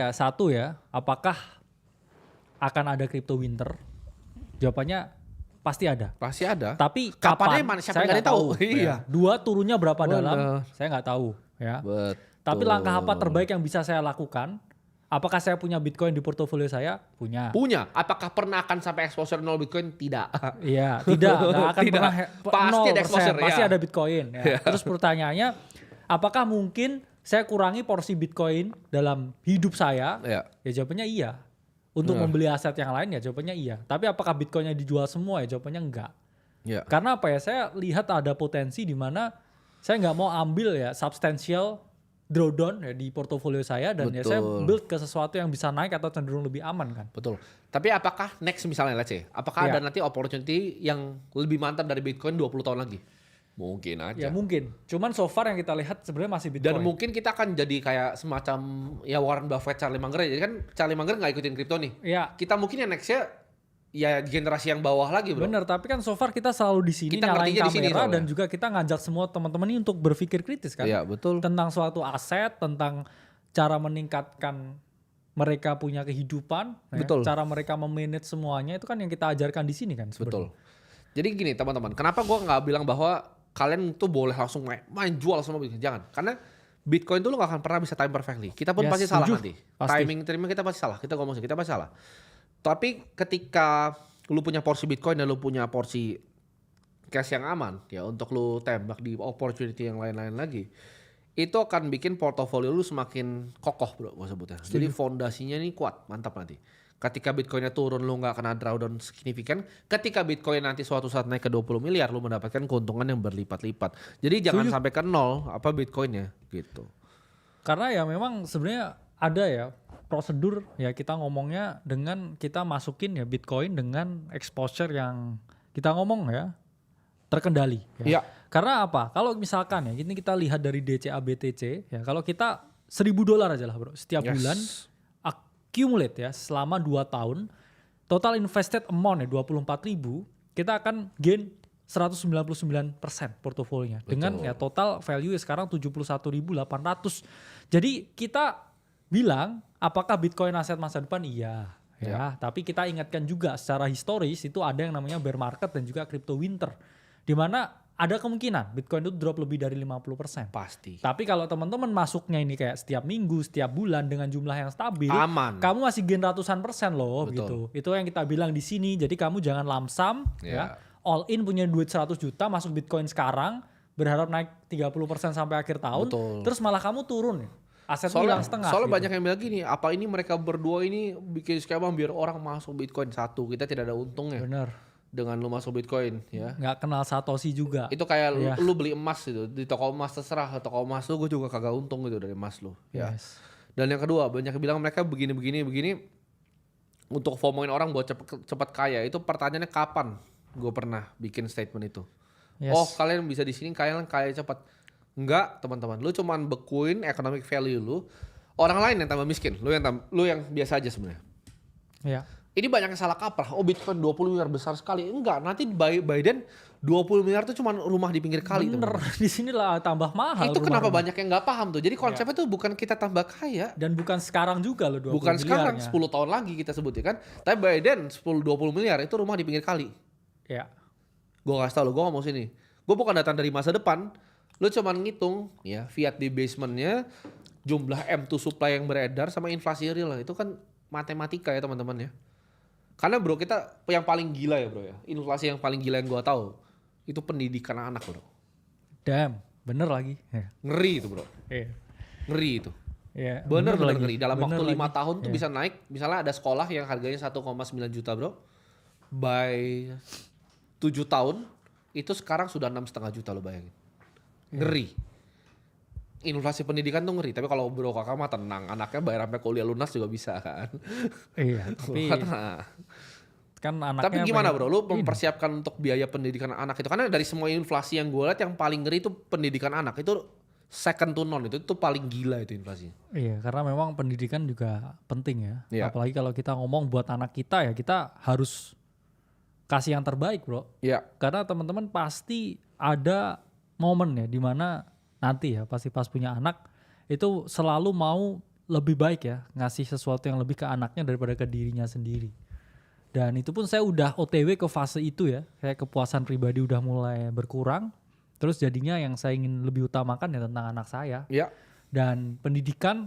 ya satu ya, apakah akan ada crypto winter? Jawabannya pasti ada. Pasti ada. Tapi Kapannya kapan? mana siapa Saya yang nggak tahu. tahu. Iya. Ya. 2 turunnya berapa dalam? Bener. Saya nggak tahu. Ya. Betul. Tapi langkah apa terbaik yang bisa saya lakukan? Apakah saya punya Bitcoin di portofolio saya? Punya. Punya. Apakah pernah akan sampai exposure 0 Bitcoin? Tidak. Iya, tidak akan Tidak. pernah Pasti ada 0%, exposure, pasti ya. ada Bitcoin. Ya. Terus pertanyaannya, apakah mungkin saya kurangi porsi Bitcoin dalam hidup saya? Ya. Ya jawabannya iya. Untuk membeli aset yang lain ya jawabannya iya. Tapi apakah Bitcoinnya dijual semua ya jawabannya enggak. Ya. Karena apa ya, saya lihat ada potensi di mana saya nggak mau ambil ya substantial drawdown ya di portofolio saya dan ya saya Betul. build ke sesuatu yang bisa naik atau cenderung lebih aman kan. Betul. Tapi apakah next misalnya let's say, apakah ada nanti opportunity yang lebih mantap dari Bitcoin 20 tahun lagi? Mungkin aja. Ya mungkin. Cuman so far yang kita lihat sebenarnya masih Bitcoin. Dan mungkin kita akan jadi kayak semacam ya Warren Buffett, Charlie Munger. Jadi kan Charlie Munger nggak ikutin kripto nih. Ya. Kita mungkin yang nextnya ya generasi yang bawah lagi bro. Bener, tapi kan so far kita selalu di sini Kita nyalain ngertinya di sini kamera soalnya. dan juga kita ngajak semua teman-teman ini untuk berpikir kritis kan. Iya betul. Tentang suatu aset, tentang cara meningkatkan mereka punya kehidupan, Betul. ya, cara mereka memanage semuanya itu kan yang kita ajarkan di sini kan Betul. sebenarnya. Jadi gini teman-teman, kenapa gue nggak bilang bahwa kalian tuh boleh langsung main jual semua Bitcoin? Jangan, karena Bitcoin tuh lu gak akan pernah bisa time perfectly. Kita pun Ya, pasti salah setuju. nanti. Pasti. Timing kita pasti salah. Kita ngomong kita pasti salah. Tapi ketika lu punya porsi Bitcoin dan lu punya porsi cash yang aman ya untuk lu tembak di opportunity yang lain-lain lagi, itu akan bikin portofolio lu semakin kokoh bro gue sebutnya. Jadi fondasinya nih kuat, mantap nanti. Ketika Bitcoinnya turun lu gak kena drawdown signifikan. Ketika Bitcoin nanti suatu saat naik ke 20 miliar lu mendapatkan keuntungan yang berlipat-lipat. Jadi jangan sampai ke nol apa Bitcoinnya gitu. Karena ya memang sebenarnya ada ya prosedur ya kita ngomongnya dengan kita masukin ya Bitcoin dengan exposure yang kita ngomong ya terkendali. Iya. Karena apa? Kalau misalkan ya ini kita lihat dari DCA BTC ya kalau kita $1.000 aja lah bro setiap bulan accumulate ya selama 2 tahun total invested amount ya 24.000 kita akan gain 199% portofolionya dengan ya total value sekarang 71.800. Jadi kita bilang apakah Bitcoin aset masa depan? Iya. Ya, tapi kita ingatkan juga secara historis itu ada yang namanya bear market dan juga crypto winter. Di mana ada kemungkinan Bitcoin itu drop lebih dari 50%. Pasti. Tapi kalau teman-teman masuknya ini kayak setiap minggu, setiap bulan dengan jumlah yang stabil, Aman. kamu masih gain ratusan persen loh. Betul. Gitu. Itu yang kita bilang di sini. Jadi kamu jangan lamsam ya. All in punya duit 100 juta masuk Bitcoin sekarang, berharap naik 30% sampai akhir tahun, Betul. terus malah kamu turun. Aset hilang setengah. Soalnya gitu. banyak yang bilang gini, apa ini mereka berdua ini bikin skema biar orang masuk Bitcoin satu, kita tidak ada untungnya Bener. dengan lu masuk Bitcoin ya. Nggak kenal Satoshi juga. Itu kayak Iya. lu beli emas gitu di toko emas terserah, toko emas lu gue juga kagak untung gitu dari emas lu ya. Yes. Dan yang kedua banyak yang bilang mereka begini untuk FOMOin orang buat cepat kaya. Itu pertanyaannya kapan gue pernah bikin statement itu. Yes. Oh kalian bisa di sini kalian kaya cepat. Enggak teman-teman, lu cuman bekuin economic value lu. Orang lain yang tambah miskin, lu yang biasa aja sebenarnya. Ya. Ini banyak yang salah kaprah. Oh Bitcoin 20 miliar besar sekali. Enggak, nanti Biden 20 miliar tuh cuman rumah di pinggir kali. Bener, di sini lah tambah mahal. Itu kenapa rumah-rumah. banyak yang nggak paham tuh. Jadi konsepnya tuh bukan kita tambah kaya. Dan bukan sekarang juga loh 20 Bukan sekarang, miliarnya. 10 tahun lagi kita sebut ya kan. Tapi Biden 10-20 miliar itu rumah di pinggir kali. Ya. Gue kasih tau lo, gue ngomong sini. Gue bukan datang dari masa depan. Lo cuman ngitung ya fiat di basementnya, jumlah M2 supply yang beredar sama inflasi real lah. Itu kan matematika ya teman-teman ya. Karena bro kita yang paling gila ya bro ya. Inflasi yang paling gila yang gue tahu itu pendidikan anak bro. Damn, bener lagi. Ya. Ngeri itu bro. Iya. Ngeri itu. Iya, Bener lagi. ngeri. Dalam Bener waktu 5 lagi. tahun tuh Iya. bisa naik. Misalnya ada sekolah yang harganya 1,9 juta bro. By 7 tahun itu sekarang sudah 6,5 juta lo bayangin. Ngeri. Inflasi pendidikan tuh ngeri. Tapi kalau bro kakak mah tenang. Anaknya bayar sampai kuliah lunas juga bisa kan. Iya, tapi Karena- kan anaknya tapi gimana pengen- bro? Lu ini. mempersiapkan untuk biaya pendidikan anak itu. Karena dari semua inflasi yang gue lihat yang paling ngeri itu pendidikan anak. Itu second to none. Itu paling gila itu inflasi. Iya, karena memang pendidikan juga penting ya. Iya. Apalagi kalau kita ngomong buat anak kita ya, kita harus kasih yang terbaik bro. Iya. Karena teman-teman pasti ada momen ya dimana nanti ya pasti pas punya anak itu selalu mau lebih baik ya ngasih sesuatu yang lebih ke anaknya daripada ke dirinya sendiri. Dan itu pun saya udah OTW ke fase itu ya. Kayak kepuasan pribadi udah mulai berkurang. Terus jadinya yang saya ingin lebih utamakan ya tentang anak saya. Ya. Dan pendidikan